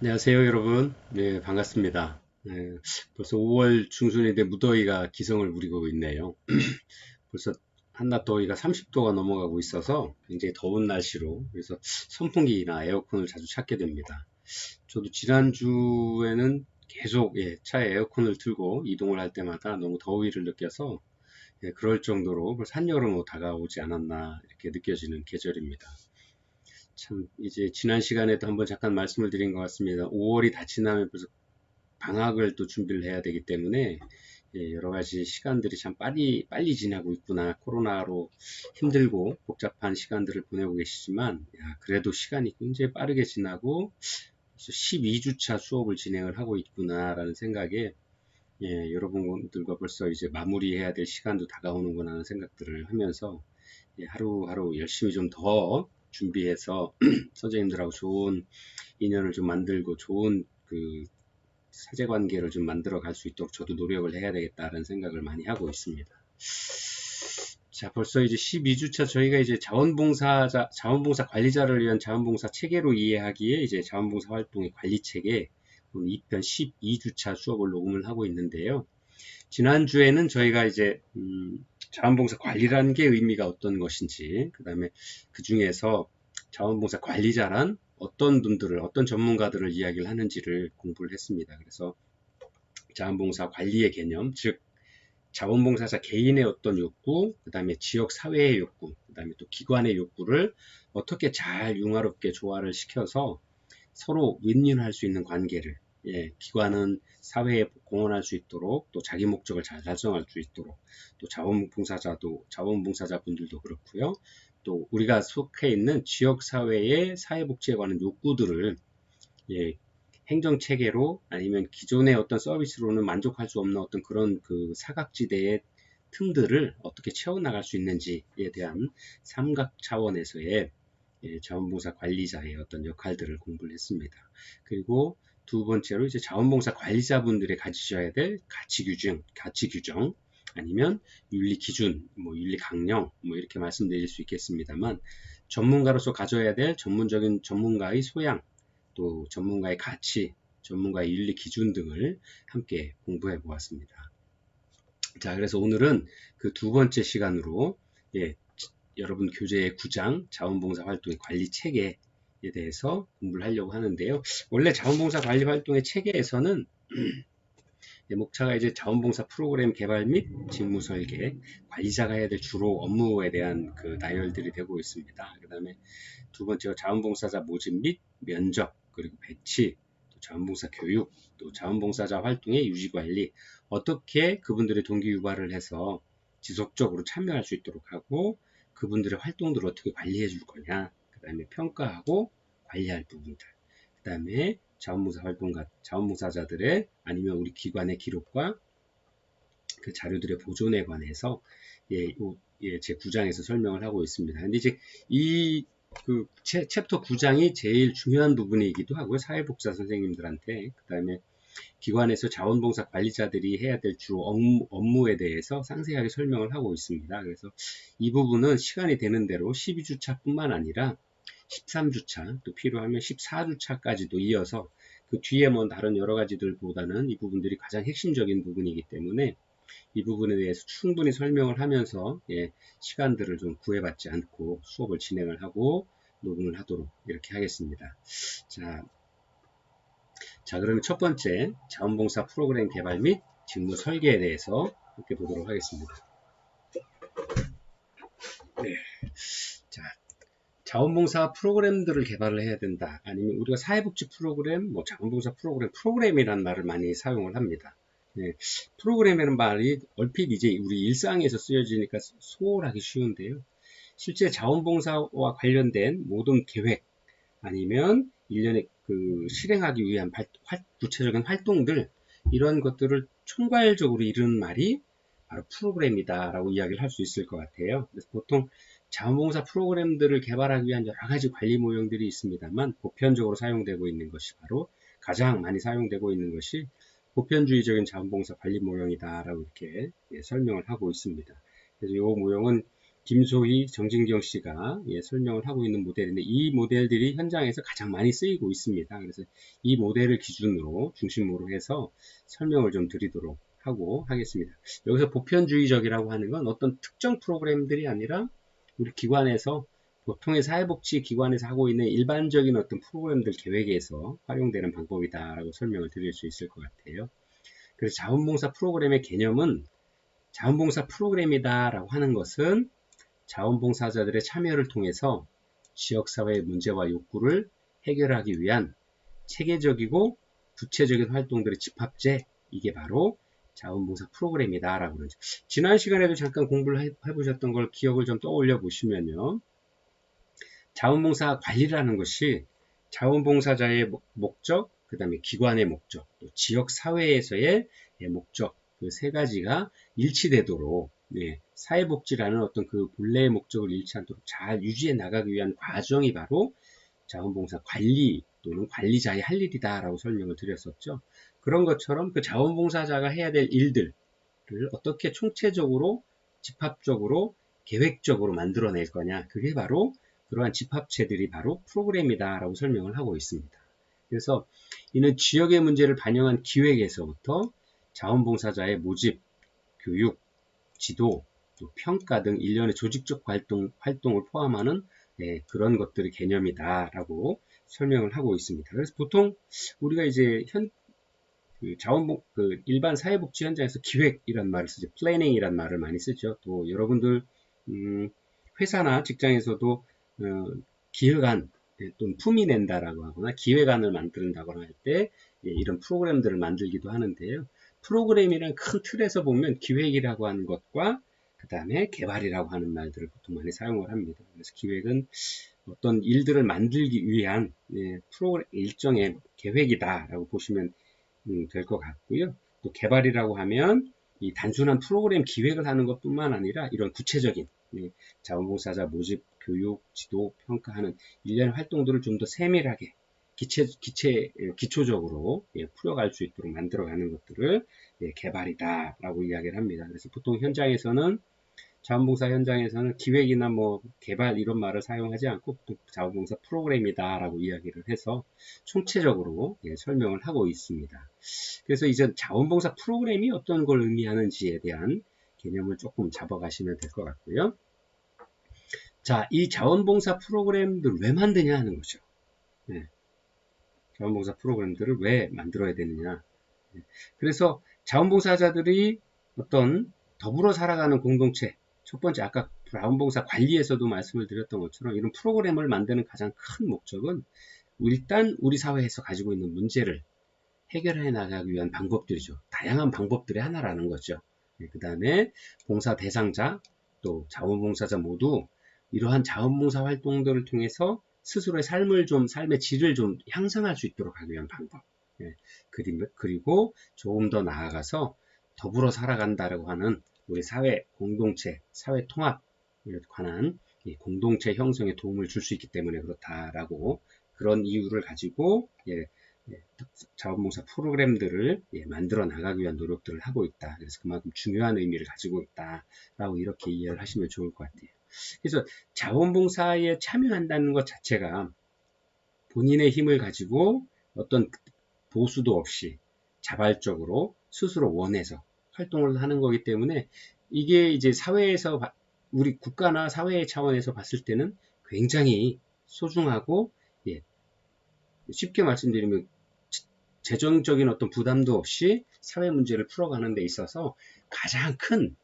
안녕하세요, 여러분. 네, 반갑습니다. 네, 벌써 5월 중순인데 무더위가 기성을 부리고 있네요. 벌써 한낮 더위가 30도가 넘어가고 있어서 굉장히 더운 날씨로 그래서 선풍기나 에어컨을 자주 찾게 됩니다. 저도 지난주에는 계속 차에 에어컨을 틀고 이동을 할 때마다 너무 더위를 느껴서 그럴 정도로 벌써 한여름으로 다가오지 않았나 이렇게 느껴지는 계절입니다. 참 이제 지난 시간에도 한번 잠깐 말씀을 드린 것 같습니다. 5월이 다 지나면 벌써 방학을 또 준비를 해야 되기 때문에 여러 가지 시간들이 참 빨리 지나고 있구나. 코로나로 힘들고 복잡한 시간들을 보내고 계시지만 그래도 시간이 굉장히 빠르게 지나고 12주차 수업을 진행을 하고 있구나라는 생각에 여러분들과 벌써 이제 마무리해야 될 시간도 다가오는구나 하는 생각들을 하면서 하루하루 열심히 좀 더 준비해서 선생님들하고 좋은 인연을 좀 만들고 좋은 그 사제 관계를 좀 만들어 갈 수 있도록 저도 노력을 해야 되겠다라는 생각을 많이 하고 있습니다. 자, 벌써 이제 12주차 저희가 이제 자원봉사 관리자를 위한 자원봉사 체계로 이해하기에 이제 자원봉사 활동의 관리 체계 2편 12주차 수업을 녹음을 하고 있는데요. 지난주에는 저희가 이제 자원봉사 관리라는 게 의미가 어떤 것인지, 그 다음에 그 중에서 자원봉사 관리자란 어떤 분들을, 어떤 전문가들을 이야기를 하는지를 공부를 했습니다. 그래서 자원봉사 관리의 개념, 즉 자원봉사자 개인의 어떤 욕구, 그 다음에 지역 사회의 욕구, 그 다음에 또 기관의 욕구를 어떻게 잘 융화롭게 조화를 시켜서 서로 윈윈할 수 있는 관계를 기관은 사회에 공헌할 수 있도록 또 자기 목적을 잘 달성할 수 있도록 또 자원봉사자분들도 그렇고요. 또 우리가 속해 있는 지역 사회의 사회복지에 관한 욕구들을 행정체계로 아니면 기존의 어떤 서비스로는 만족할 수 없는 어떤 그런 그 사각지대의 틈들을 어떻게 채워나갈 수 있는지에 대한 삼각 차원에서의 자원봉사 관리자의 어떤 역할들을 공부를 했습니다. 그리고 두 번째로 이제 자원봉사 관리자분들이 가지셔야 될 가치 규정 아니면 윤리 기준, 윤리 강령 이렇게 말씀드릴 수 있겠습니다만 전문가로서 가져야 될 전문가의 소양 또 전문가의 가치, 전문가의 윤리 기준 등을 함께 공부해 보았습니다. 자, 그래서 오늘은 그 두 번째 시간으로 여러분 교재의 9장 자원봉사 활동의 관리 체계에 대해서 공부를 하려고 하는데요. 원래 자원봉사 관리 활동의 체계에서는 목차가 이제 자원봉사 프로그램 개발 및 직무 설계, 관리자가 해야 될 주로 업무에 대한 그 나열들이 되고 있습니다. 그 다음에 두 번째로 자원봉사자 모집 및 면접, 그리고 배치, 또 자원봉사 교육, 또 자원봉사자 활동의 유지관리, 어떻게 그분들의 동기 유발을 해서 지속적으로 참여할 수 있도록 하고 그분들의 활동들을 어떻게 관리해 줄 거냐, 그 다음에 평가하고 관리할 부분들, 그 다음에 자원봉사자들의 아니면 우리 기관의 기록과 그 자료들의 보존에 관해서 제 9장에서 설명을 하고 있습니다. 근데 이제 그 챕터 9장이 제일 중요한 부분이기도 하고요. 사회복지사 선생님들한테 그 다음에 기관에서 자원봉사 관리자들이 해야 될 주 업무에 대해서 상세하게 설명을 하고 있습니다. 그래서 이 부분은 시간이 되는 대로 12주차 뿐만 아니라 13주차 또 필요하면 14주차까지도 이어서 그 뒤에 다른 여러 가지들보다는 이 부분들이 가장 핵심적인 부분이기 때문에 이 부분에 대해서 충분히 설명을 하면서 시간들을 좀 구애받지 않고 수업을 진행을 하고 녹음을 하도록 이렇게 하겠습니다. 자 그러면 첫 번째 자원봉사 프로그램 개발 및 직무 설계에 대해서 이렇게 보도록 하겠습니다. 네. 자, 자원봉사 프로그램들을 개발을 해야 된다. 아니면 우리가 사회복지 프로그램, 자원봉사 프로그램이라는 말을 많이 사용을 합니다. 프로그램이라는 말이 얼핏 이제 우리 일상에서 쓰여지니까 소홀하기 쉬운데요. 실제 자원봉사와 관련된 모든 계획 아니면 일련의 그 실행하기 위한 구체적인 활동들 이런 것들을 총괄적으로 이루는 말이 바로 프로그램이다라고 이야기를 할 수 있을 것 같아요. 그래서 보통 자원봉사 프로그램들을 개발하기 위한 여러 가지 관리 모형들이 있습니다만 보편적으로 사용되고 있는 것이 바로 가장 많이 사용되고 있는 것이 보편주의적인 자원봉사 관리 모형이다라고 이렇게 설명을 하고 있습니다. 그래서 이 모형은 김소희, 정진경 씨가 설명을 하고 있는 모델인데 이 모델들이 현장에서 가장 많이 쓰이고 있습니다. 그래서 이 모델을 기준으로 중심으로 해서 설명을 좀 드리도록 하고 하겠습니다. 여기서 보편주의적이라고 하는 건 어떤 특정 프로그램들이 아니라 우리 기관에서 보통의 사회복지 기관에서 하고 있는 일반적인 어떤 프로그램들 계획에서 활용되는 방법이다라고 설명을 드릴 수 있을 것 같아요. 그래서 자원봉사 프로그램의 개념은 자원봉사 프로그램이다라고 하는 것은 자원봉사자들의 참여를 통해서 지역사회의 문제와 욕구를 해결하기 위한 체계적이고 구체적인 활동들의 집합체, 이게 바로 자원봉사 프로그램이다 라고 그러죠. 지난 시간에도 잠깐 공부를 해보셨던 걸 기억을 좀 떠올려 보시면요. 자원봉사 관리라는 것이 자원봉사자의 목적, 그 다음에 기관의 목적, 또 지역사회에서의 목적, 그 세 가지가 일치되도록 사회복지라는 어떤 그 본래의 목적을 잃지 않도록 잘 유지해 나가기 위한 과정이 바로 자원봉사 관리 또는 관리자의 할 일이다 라고 설명을 드렸었죠. 그런 것처럼 그 자원봉사자가 해야 될 일들을 어떻게 총체적으로 집합적으로 계획적으로 만들어낼 거냐, 그게 바로 그러한 집합체들이 바로 프로그램이다 라고 설명을 하고 있습니다. 그래서 이는 지역의 문제를 반영한 기획에서부터 자원봉사자의 모집, 교육, 지도, 또 평가 등 일련의 조직적 활동을 포함하는 그런 것들의 개념이다 라고 설명을 하고 있습니다. 그래서 보통 우리가 이제 일반 사회복지 현장에서 기획이란 말을 쓰죠. 플래닝이란 말을 많이 쓰죠. 또 여러분들 회사나 직장에서도 기획안 또는 품위 낸다라고 하거나 기획안을 만든다거나 할 때 이런 프로그램들을 만들기도 하는데요. 프로그램이란 큰 틀에서 보면 기획이라고 하는 것과 그 다음에 개발이라고 하는 말들을 보통 많이 사용을 합니다. 그래서 기획은 어떤 일들을 만들기 위한 프로그램 일정의 계획이다라고 보시면 될 것 같고요. 또 개발이라고 하면 이 단순한 프로그램 기획을 하는 것뿐만 아니라 이런 구체적인 자원봉사자 모집, 교육, 지도, 평가하는 일련의 활동들을 좀 더 세밀하게 기초적으로 풀어갈 수 있도록 만들어가는 것들을 개발이다라고 이야기를 합니다. 그래서 보통 현장에서는 자원봉사 현장에서는 기획이나 뭐 개발 이런 말을 사용하지 않고 자원봉사 프로그램이다라고 이야기를 해서 총체적으로 설명을 하고 있습니다. 그래서 이제 자원봉사 프로그램이 어떤 걸 의미하는지에 대한 개념을 조금 잡아가시면 될 것 같고요. 자, 이 자원봉사 프로그램들 왜 만드냐 하는 거죠. 자원봉사 프로그램들을 왜 만들어야 되느냐. 그래서 자원봉사자들이 어떤 더불어 살아가는 공동체, 첫 번째 아까 자원봉사 관리에서도 말씀을 드렸던 것처럼 이런 프로그램을 만드는 가장 큰 목적은 일단 우리 사회에서 가지고 있는 문제를 해결해 나가기 위한 방법들이죠. 다양한 방법들의 하나라는 거죠. 그 다음에 봉사 대상자 또 자원봉사자 모두 이러한 자원봉사 활동들을 통해서 스스로의 삶의 질을 좀 향상할 수 있도록 하기 위한 방법. 그리고 조금 더 나아가서 더불어 살아간다라고 하는 우리 사회 공동체, 사회 통합에 관한 공동체 형성에 도움을 줄 수 있기 때문에 그렇다라고 그런 이유를 가지고 자원봉사 프로그램들을 만들어 나가기 위한 노력들을 하고 있다. 그래서 그만큼 중요한 의미를 가지고 있다라고 이렇게 이해를 하시면 좋을 것 같아요. 그래서 자원봉사에 참여한다는 것 자체가 본인의 힘을 가지고 어떤 보수도 없이 자발적으로 스스로 원해서 활동을 하는 거기 때문에 이게 이제 사회에서 우리 국가나 사회의 차원에서 봤을 때는 굉장히 소중하고 쉽게 말씀드리면 재정적인 어떤 부담도 없이 사회 문제를 풀어가는 데 있어서 가장 큰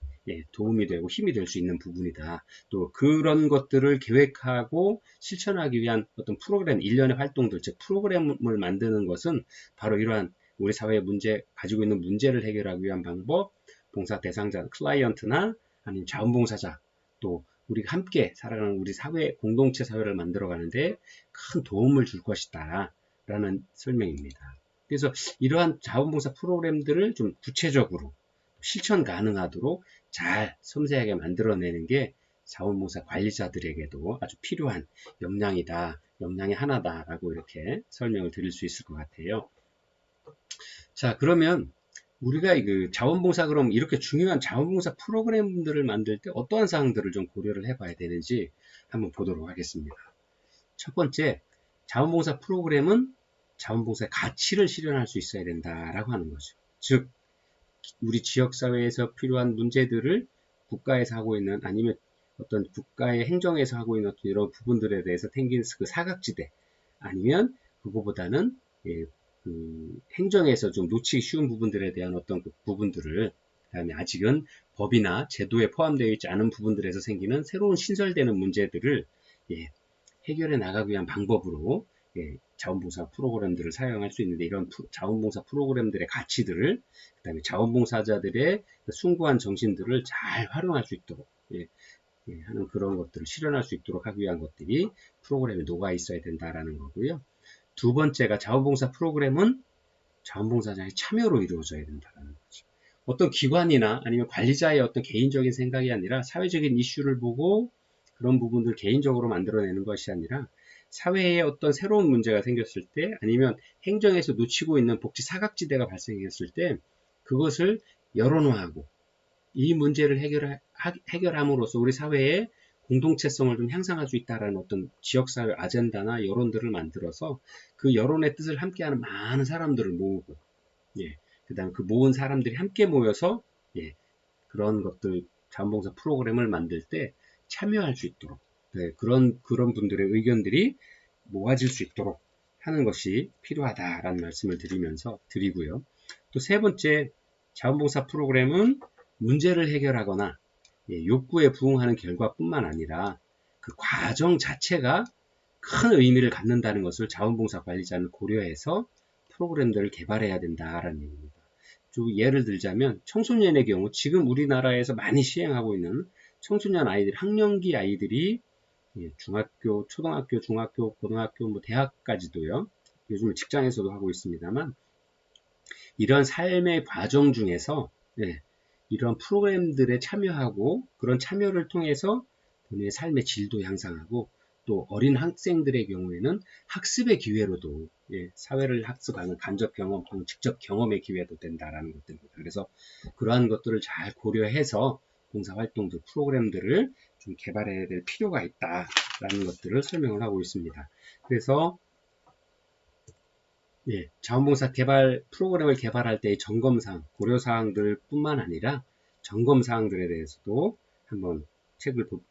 도움이 되고 힘이 될 수 있는 부분이다. 또 그런 것들을 계획하고 실천하기 위한 어떤 프로그램, 일련의 활동들, 즉 프로그램을 만드는 것은 바로 이러한 우리 사회의 가지고 있는 문제를 해결하기 위한 방법, 봉사 대상자, 클라이언트나 아니면 자원봉사자, 또 우리가 함께 살아가는 우리 사회, 공동체 사회를 만들어가는데 큰 도움을 줄 것이다. 라는 설명입니다. 그래서 이러한 자원봉사 프로그램들을 좀 구체적으로 실천 가능하도록 잘 섬세하게 만들어내는 게 자원봉사 관리자들에게도 아주 필요한 역량의 하나다라고 이렇게 설명을 드릴 수 있을 것 같아요. 자, 그러면 우리가 그 자원봉사 그럼 이렇게 중요한 자원봉사 프로그램들을 만들 때 어떠한 사항들을 좀 고려를 해봐야 되는지 한번 보도록 하겠습니다. 첫 번째, 자원봉사 프로그램은 자원봉사의 가치를 실현할 수 있어야 된다라고 하는 거죠. 즉, 우리 지역사회에서 필요한 문제들을 국가에서 하고 있는 아니면 어떤 국가의 행정에서 하고 있는 어떤 이런 부분들에 대해서 생긴 그 사각지대 아니면 그거보다는 그 행정에서 좀 놓치기 쉬운 부분들에 대한 어떤 그 부분들을 그다음에 아직은 법이나 제도에 포함되어 있지 않은 부분들에서 생기는 새로운 신설되는 문제들을 해결해 나가기 위한 방법으로 자원봉사 프로그램들을 사용할 수 있는데 이런 자원봉사 프로그램들의 가치들을 그다음에 자원봉사자들의 숭고한 정신들을 잘 활용할 수 있도록 하는 그런 것들을 실현할 수 있도록 하기 위한 것들이 프로그램에 녹아 있어야 된다라는 거고요. 두 번째가 자원봉사 프로그램은 자원봉사자의 참여로 이루어져야 된다는 거죠. 어떤 기관이나 아니면 관리자의 어떤 개인적인 생각이 아니라 사회적인 이슈를 보고 그런 부분들 개인적으로 만들어내는 것이 아니라 사회에 어떤 새로운 문제가 생겼을 때 아니면 행정에서 놓치고 있는 복지 사각지대가 발생했을 때 그것을 여론화하고 이 문제를 해결함으로써 우리 사회의 공동체성을 좀 향상할 수 있다는 어떤 지역사회 아젠다나 여론들을 만들어서 그 여론의 뜻을 함께하는 많은 사람들을 모으고 그 다음 그 모은 사람들이 함께 모여서 그런 것들 자원봉사 프로그램을 만들 때 참여할 수 있도록 그런 분들의 의견들이 모아질 수 있도록 하는 것이 필요하다라는 말씀을 드리고요. 또 세 번째, 자원봉사 프로그램은 문제를 해결하거나 욕구에 부응하는 결과뿐만 아니라 그 과정 자체가 큰 의미를 갖는다는 것을 자원봉사 관리자는 고려해서 프로그램들을 개발해야 된다라는 얘기입니다. 좀 예를 들자면 청소년의 경우 지금 우리나라에서 많이 시행하고 있는 청소년 아이들, 학령기 아이들이 중학교, 초등학교, 중학교, 고등학교, 뭐 대학까지도요. 요즘은 직장에서도 하고 있습니다만 이런 삶의 과정 중에서 이런 프로그램들에 참여하고 그런 참여를 통해서 본인의 삶의 질도 향상하고 또 어린 학생들의 경우에는 학습의 기회로도 사회를 학습하는 간접 경험 또는 직접 경험의 기회도 된다라는 것들입니다. 그래서 그러한 것들을 잘 고려해서 봉사활동들, 프로그램들을 좀 개발해야 될 필요가 있다라는 것들을 설명을 하고 있습니다. 그래서 자원봉사 개발 프로그램을 개발할 때의 점검사항, 고려사항들 뿐만 아니라 점검사항들에 대해서도 한번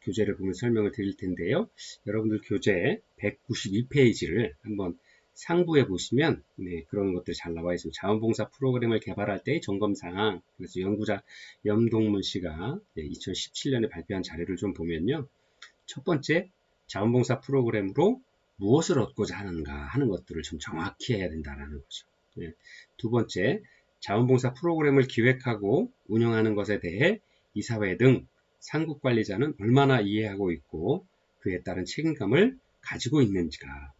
교재를 보면 설명을 드릴 텐데요. 여러분들 교재 192페이지를 한번 상부에 보시면 그런 것들이 잘 나와 있습니다. 자원봉사 프로그램을 개발할 때의 점검사항. 그래서 연구자 염동문 씨가 2017년에 발표한 자료를 좀 보면요. 첫 번째, 자원봉사 프로그램으로 무엇을 얻고자 하는가 하는 것들을 좀 정확히 해야 된다는 거죠. 두 번째, 자원봉사 프로그램을 기획하고 운영하는 것에 대해 이사회 등 상국관리자는 얼마나 이해하고 있고 그에 따른 책임감을 가지고 있는지가.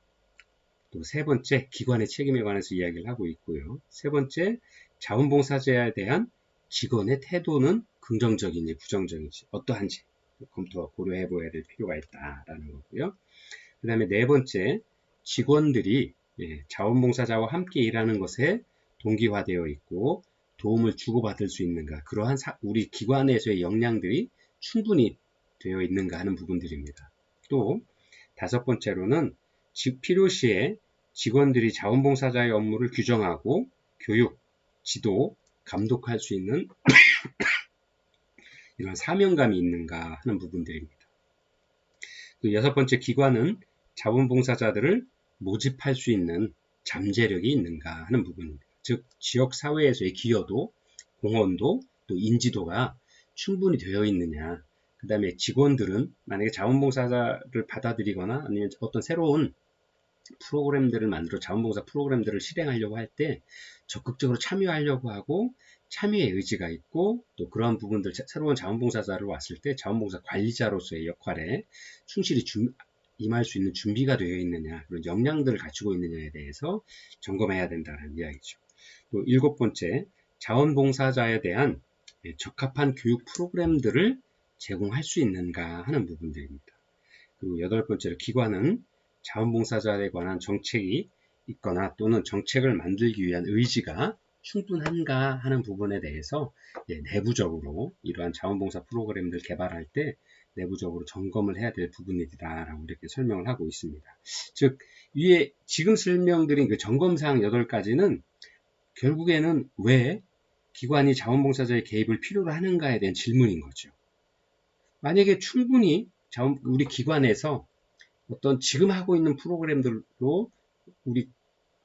또 세 번째, 기관의 책임에 관해서 이야기를 하고 있고요. 세 번째, 자원봉사자에 대한 직원의 태도는 긍정적인지 부정적인지 어떠한지 고려해 보아야 될 필요가 있다라는 거고요. 그 다음에 네 번째, 직원들이 자원봉사자와 함께 일하는 것에 동기화되어 있고 도움을 주고받을 수 있는가, 그러한 우리 기관에서의 역량들이 충분히 되어 있는가 하는 부분들입니다. 또 다섯 번째로는 필요시에 직원들이 자원봉사자의 업무를 규정하고 교육, 지도, 감독할 수 있는 이런 사명감이 있는가 하는 부분들입니다. 또 여섯 번째, 기관은 자원봉사자들을 모집할 수 있는 잠재력이 있는가 하는 부분입니다. 즉 지역사회에서의 기여도, 공헌도, 또 인지도가 충분히 되어 있느냐. 그 다음에 직원들은 만약에 자원봉사자를 받아들이거나 아니면 어떤 새로운 프로그램들을 만들어 자원봉사 프로그램들을 실행하려고 할 때 적극적으로 참여하려고 하고 참여의 의지가 있고 또 그러한 부분들 새로운 자원봉사자를 왔을 때 자원봉사 관리자로서의 역할에 충실히 임할 수 있는 준비가 되어 있느냐, 그런 역량들을 갖추고 있느냐에 대해서 점검해야 된다는 이야기죠. 또 일곱 번째, 자원봉사자에 대한 적합한 교육 프로그램들을 제공할 수 있는가 하는 부분들입니다. 그리고 여덟 번째로 기관은 자원봉사자에 관한 정책이 있거나 또는 정책을 만들기 위한 의지가 충분한가 하는 부분에 대해서 내부적으로 이러한 자원봉사 프로그램들 개발할 때 내부적으로 점검을 해야 될 부분이다라고 이렇게 설명을 하고 있습니다. 즉 위에 지금 설명드린 그 점검사항 8가지는 결국에는 왜 기관이 자원봉사자의 개입을 필요로 하는가에 대한 질문인 거죠. 만약에 충분히 우리 기관에서 어떤 지금 하고 있는 프로그램들로 우리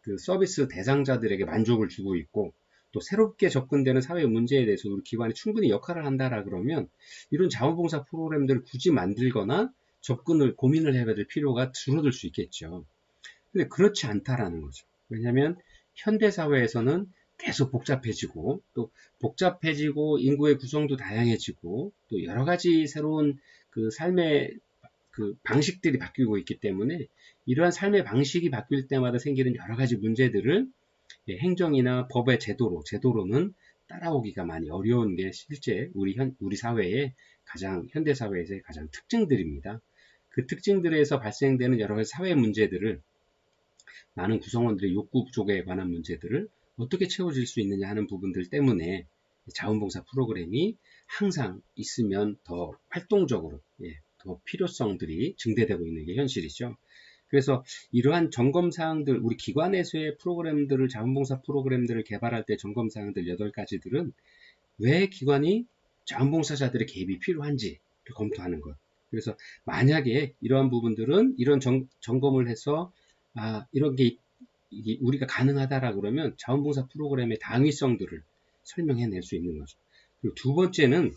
그 서비스 대상자들에게 만족을 주고 있고 또 새롭게 접근되는 사회 문제에 대해서 우리 기관이 충분히 역할을 한다라 그러면 이런 자원봉사 프로그램들을 굳이 만들거나 접근을 고민을 해야 될 필요가 줄어들 수 있겠죠. 근데 그렇지 않다라는 거죠. 왜냐하면 현대사회에서는 계속 복잡해지고 또 복잡해지고 인구의 구성도 다양해지고 또 여러 가지 새로운 그 삶의 그 방식들이 바뀌고 있기 때문에 이러한 삶의 방식이 바뀔 때마다 생기는 여러 가지 문제들을 행정이나 법의 제도로는 따라오기가 많이 어려운 게 실제 우리 사회의 현대 사회에서의 가장 특징들입니다. 그 특징들에서 발생되는 여러 가지 사회 문제들을 많은 구성원들의 욕구 부족에 관한 문제들을 어떻게 채워질 수 있느냐 하는 부분들 때문에 자원봉사 프로그램이 항상 있으면 더 활동적으로 더 필요성들이 증대되고 있는 게 현실이죠. 그래서 이러한 점검사항들, 우리 기관에서의 프로그램들을, 자원봉사 프로그램들을 개발할 때 점검사항들 8가지들은 왜 기관이 자원봉사자들의 개입이 필요한지 검토하는 것. 그래서 만약에 이러한 부분들은 이런 점검을 해서 이런 게 우리가 가능하다라 그러면 자원봉사 프로그램의 당위성들을 설명해낼 수 있는 거죠. 그리고 두 번째는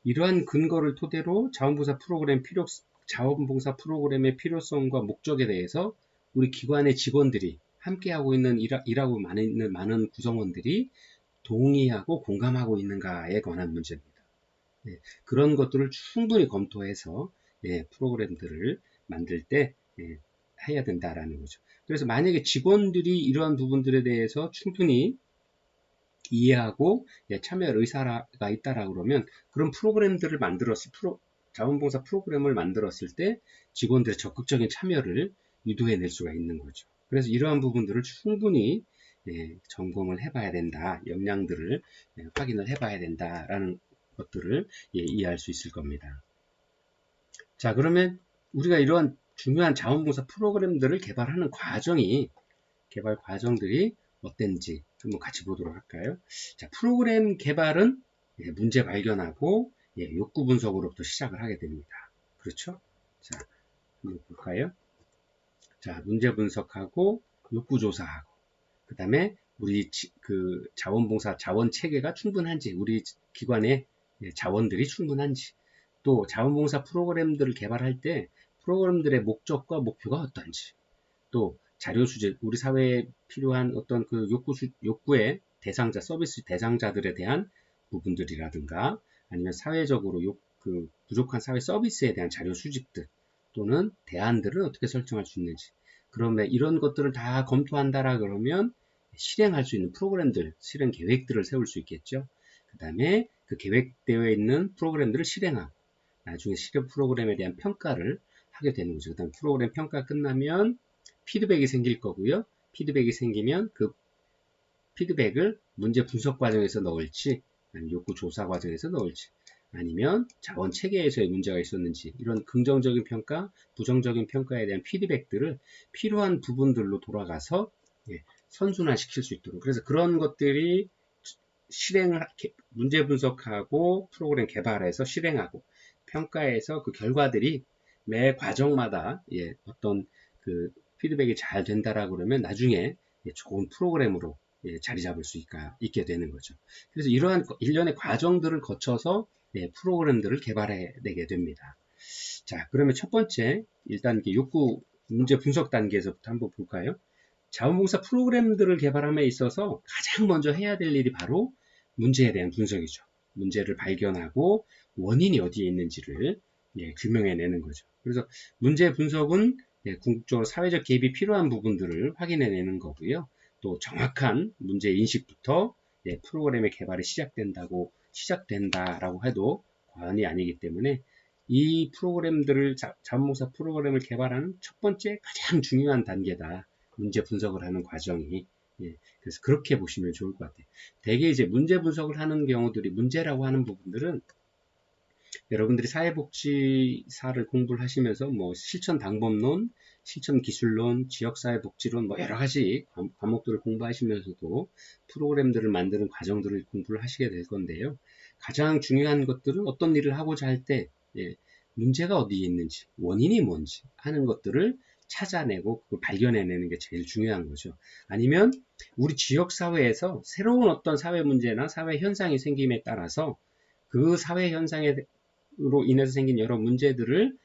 이러한 근거를 토대로 자원봉사 프로그램의 필요성과 목적에 대해서 우리 기관의 직원들이 함께하고 있는 일하고 있는 많은 구성원들이 동의하고 공감하고 있는가에 관한 문제입니다. 그런 것들을 충분히 검토해서 프로그램들을 만들 때 해야 된다라는 거죠. 그래서 만약에 직원들이 이러한 부분들에 대해서 충분히 이해하고 참여할 의사가 있다라 그러면 그런 프로그램들을 자원봉사 프로그램을 만들었을 때 직원들의 적극적인 참여를 유도해낼 수가 있는 거죠. 그래서 이러한 부분들을 충분히 점검을 해봐야 된다. 역량들을 확인을 해봐야 된다라는 것들을 이해할 수 있을 겁니다. 자, 그러면 우리가 이러한 중요한 자원봉사 프로그램들을 개발하는 개발 과정들이 어땠는지 한번 같이 보도록 할까요? 자, 프로그램 개발은 문제 발견하고 욕구 분석으로부터 시작을 하게 됩니다. 그렇죠? 자, 한번 볼까요? 자, 문제 분석하고 욕구 조사하고 그 다음에 우리 그 자원봉사 자원 체계가 충분한지 우리 기관의 자원들이 충분한지 또 자원봉사 프로그램들을 개발할 때 프로그램들의 목적과 목표가 어떤지 또 자료 수집, 우리 사회에 필요한 어떤 그 욕구의 대상자, 서비스 대상자들에 대한 부분들이라든가 아니면 사회적으로 그 부족한 사회 서비스에 대한 자료 수집들 또는 대안들을 어떻게 설정할 수 있는지 그러면 이런 것들을 다 검토한다라 그러면 실행할 수 있는 프로그램들, 실행 계획들을 세울 수 있겠죠. 그 다음에 그 계획되어 있는 프로그램들을 실행하고 나중에 실행 프로그램에 대한 평가를 하게 되는 거죠. 그 다음 프로그램 평가 끝나면 피드백이 생길 거고요. 피드백이 생기면 그 피드백을 문제 분석 과정에서 넣을지 아니면 욕구 조사 과정에서 넣을지 아니면 자원 체계에서의 문제가 있었는지 이런 긍정적인 평가, 부정적인 평가에 대한 피드백들을 필요한 부분들로 돌아가서 선순환시킬 수 있도록 그래서 그런 것들이 문제 분석하고 프로그램 개발해서 실행하고 평가해서 그 결과들이 매 과정마다 어떤 그 피드백이 잘 된다라고 그러면 나중에 좋은 프로그램으로 자리 잡을 수 있게 되는 거죠. 그래서 이러한 일련의 과정들을 거쳐서 프로그램들을 개발해내게 됩니다. 자, 그러면 첫 번째 일단 욕구 문제 분석 단계에서부터 한번 볼까요? 자원봉사 프로그램들을 개발함에 있어서 가장 먼저 해야 될 일이 바로 문제에 대한 분석이죠. 문제를 발견하고 원인이 어디에 있는지를 규명해내는 거죠. 그래서 문제 분석은 궁극적으로 사회적 개입이 필요한 부분들을 확인해내는 거고요. 또 정확한 문제 인식부터 프로그램의 개발이 시작된다라고 해도 과언이 아니기 때문에 이 프로그램들을 자원봉사 프로그램을 개발하는 첫 번째 가장 중요한 단계다. 문제 분석을 하는 과정이 예, 그래서 그렇게 보시면 좋을 것 같아요. 대개 이제 문제 분석을 하는 경우들이 문제라고 하는 부분들은 여러분들이 사회복지사를 공부를 하시면서 뭐 실천 방법론, 실천 기술론, 지역사회복지론 뭐 여러 가지 과목들을 공부하시면서도 프로그램들을 만드는 과정들을 공부를 하시게 될 건데요. 가장 중요한 것들은 어떤 일을 하고자 할 때 문제가 어디에 있는지, 원인이 뭔지 하는 것들을 찾아내고 그걸 발견해내는 게 제일 중요한 거죠. 아니면 우리 지역사회에서 새로운 어떤 사회 문제나 사회 현상이 생김에 따라서 그 사회 현상에 로 인해서 생긴 여러 문제들을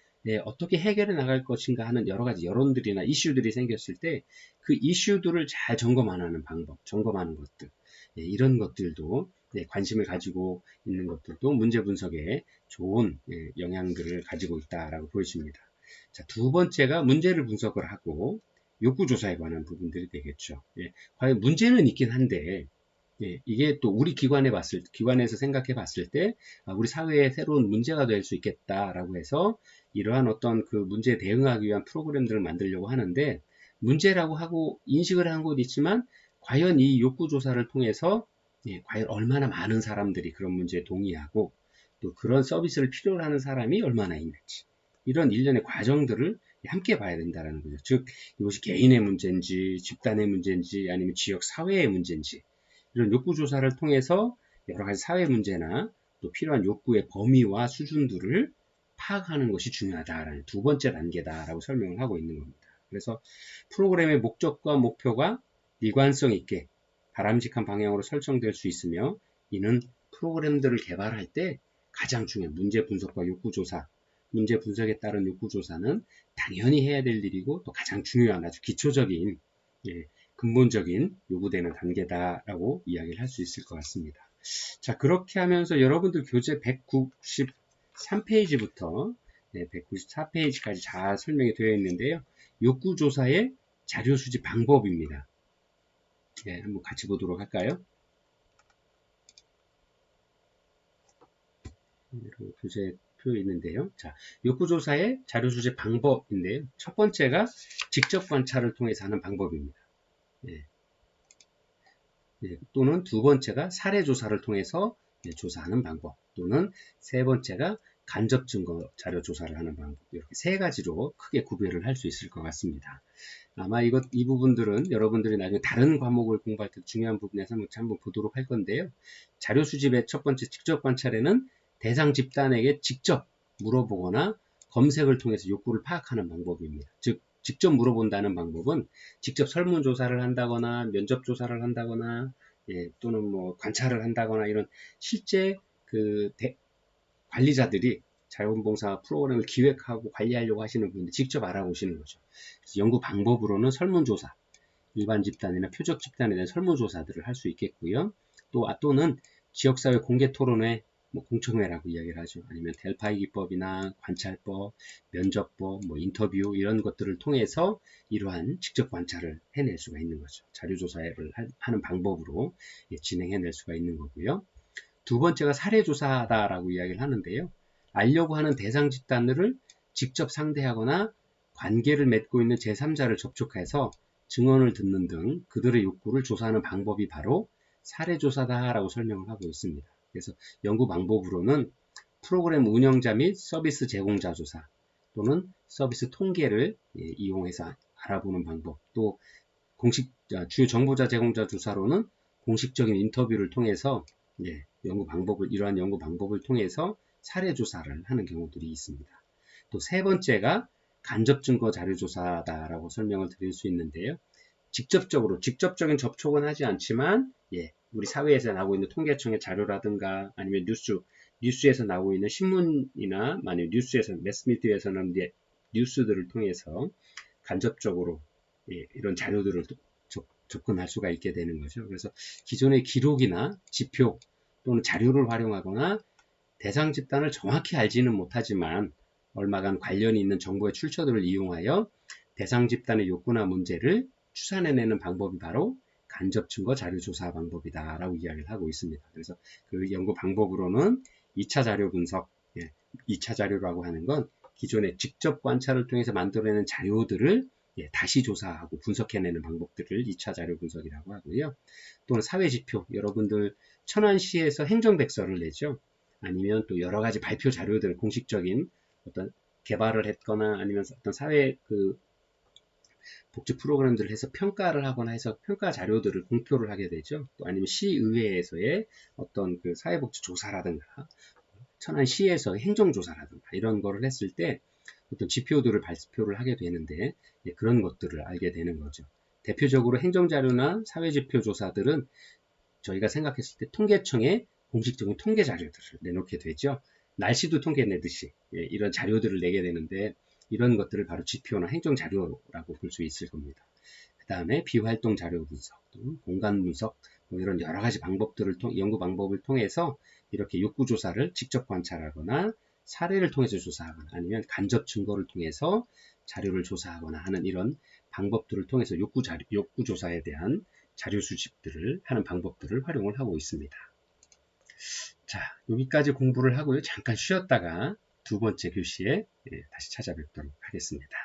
어떻게 해결해 나갈 것인가 하는 여러 가지 여론들이나 이슈들이 생겼을 때 그 이슈들을 잘 점검하는 방법, 점검하는 것들, 이런 것들도 관심을 가지고 있는 것들도 문제 분석에 좋은 영향들을 가지고 있다라고 보여집니다. 자, 두 번째가 문제를 분석을 하고 욕구조사에 관한 부분들이 되겠죠. 과연 문제는 있긴 한데 이게 또 우리 기관에서 생각해 봤을 때, 우리 사회에 새로운 문제가 될 수 있겠다라고 해서 이러한 어떤 그 문제에 대응하기 위한 프로그램들을 만들려고 하는데, 문제라고 하고 인식을 한 곳 있지만, 과연 이 욕구조사를 통해서, 과연 얼마나 많은 사람들이 그런 문제에 동의하고, 또 그런 서비스를 필요로 하는 사람이 얼마나 있는지, 이런 일련의 과정들을 함께 봐야 된다는 거죠. 즉, 이것이 개인의 문제인지, 집단의 문제인지, 아니면 지역 사회의 문제인지, 이런 욕구조사를 통해서 여러 가지 사회 문제나 또 필요한 욕구의 범위와 수준들을 파악하는 것이 중요하다라는 두 번째 단계다라고 설명을 하고 있는 겁니다. 그래서 프로그램의 목적과 목표가 일관성 있게 바람직한 방향으로 설정될 수 있으며 이는 프로그램들을 개발할 때 가장 중요한 문제 분석과 욕구조사, 문제 분석에 따른 욕구조사는 당연히 해야 될 일이고 또 가장 중요한 아주 기초적인 근본적인 요구되는 단계다라고 이야기를 할 수 있을 것 같습니다. 자, 그렇게 하면서 여러분들 교재 193페이지부터 194페이지까지 잘 설명이 되어 있는데요. 욕구조사의 자료 수집 방법입니다. 한번 같이 보도록 할까요? 교재 표 있는데요. 자, 욕구조사의 자료 수집 방법인데요. 첫 번째가 직접 관찰을 통해서 하는 방법입니다. 또는 두 번째가 사례 조사를 통해서 조사하는 방법, 또는 세 번째가 간접 증거 자료 조사를 하는 방법, 이렇게 세 가지로 크게 구별을 할 수 있을 것 같습니다. 아마 이 부분들은 여러분들이 나중에 다른 과목을 공부할 때 중요한 부분에서 한번 보도록 할 건데요. 자료 수집의 첫 번째 직접 관찰에는 대상 집단에게 직접 물어보거나 검색을 통해서 욕구를 파악하는 방법입니다. 즉 직접 물어본다는 방법은 직접 설문조사를 한다거나 면접조사를 한다거나 또는 뭐 관찰을 한다거나 이런 실제 그 관리자들이 자원봉사 프로그램을 기획하고 관리하려고 하시는 분들 직접 알아보시는 거죠. 그래서 연구 방법으로는 설문조사, 일반 집단이나 표적 집단에 대한 설문조사들을 할 수 있겠고요. 또는 지역사회 공개토론회, 공청회라고 이야기를 하죠. 아니면 델파이 기법이나 관찰법, 면접법, 인터뷰 이런 것들을 통해서 이러한 직접 관찰을 해낼 수가 있는 거죠. 자료조사를 하는 방법으로 진행해낼 수가 있는 거고요. 두 번째가 사례조사다라고 이야기를 하는데요. 알려고 하는 대상 집단들을 직접 상대하거나 관계를 맺고 있는 제3자를 접촉해서 증언을 듣는 등 그들의 욕구를 조사하는 방법이 바로 사례조사다라고 설명을 하고 있습니다. 그래서 연구 방법으로는 프로그램 운영자 및 서비스 제공자 조사 또는 서비스 통계를 이용해서 알아보는 방법, 또 주요 정보자 제공자 조사로는 공식적인 인터뷰를 통해서 이러한 연구 방법을 통해서 사례 조사를 하는 경우들이 있습니다. 또 세 번째가 간접 증거 자료 조사다라고 설명을 드릴 수 있는데요. 직접적인 접촉은 하지 않지만 우리 사회에서 나오고 있는 통계청의 자료라든가 아니면 뉴스에서 나오고 있는 신문이나 만약 뉴스에서 매스미디어에서는 뉴스들을 통해서 간접적으로 이런 자료들을 접근할 수가 있게 되는 거죠. 그래서 기존의 기록이나 지표 또는 자료를 활용하거나 대상 집단을 정확히 알지는 못하지만 얼마간 관련이 있는 정보의 출처들을 이용하여 대상 집단의 욕구나 문제를 추산해내는 방법이 바로 간접 증거 자료 조사 방법이다 라고 이야기를 하고 있습니다. 그래서 그 연구 방법으로는 2차 자료 분석, 2차 자료라고 하는 건 기존의 직접 관찰을 통해서 만들어내는 자료들을 다시 조사하고 분석해내는 방법들을 2차 자료 분석이라고 하고요. 또는 사회지표, 여러분들 천안시에서 행정백서를 내죠. 아니면 또 여러 가지 발표 자료들, 공식적인 어떤 개발을 했거나 아니면 어떤 사회 복지 프로그램들을 해서 평가를 하거나 해서 평가 자료들을 공표를 하게 되죠. 또 아니면 시의회에서의 어떤 사회복지 조사라든가 천안시에서 행정조사라든가 이런 거를 했을 때 어떤 지표들을 발표를 하게 되는데 그런 것들을 알게 되는 거죠. 대표적으로 행정자료나 사회지표 조사들은 저희가 생각했을 때 통계청에 공식적인 통계 자료들을 내놓게 되죠. 날씨도 통계 내듯이 이런 자료들을 내게 되는데 이런 것들을 바로 지표나 행정자료라고 볼 수 있을 겁니다. 그 다음에 비활동 자료 분석, 공간 분석 이런 여러 가지 방법들을 연구 방법을 통해서 이렇게 욕구조사를 직접 관찰하거나 사례를 통해서 조사하거나 아니면 간접 증거를 통해서 자료를 조사하거나 하는 이런 방법들을 통해서 욕구조사에 대한 자료 수집들을 하는 방법들을 활용을 하고 있습니다. 자, 여기까지 공부를 하고요. 잠깐 쉬었다가 두 번째 교시에 다시 찾아뵙도록 하겠습니다.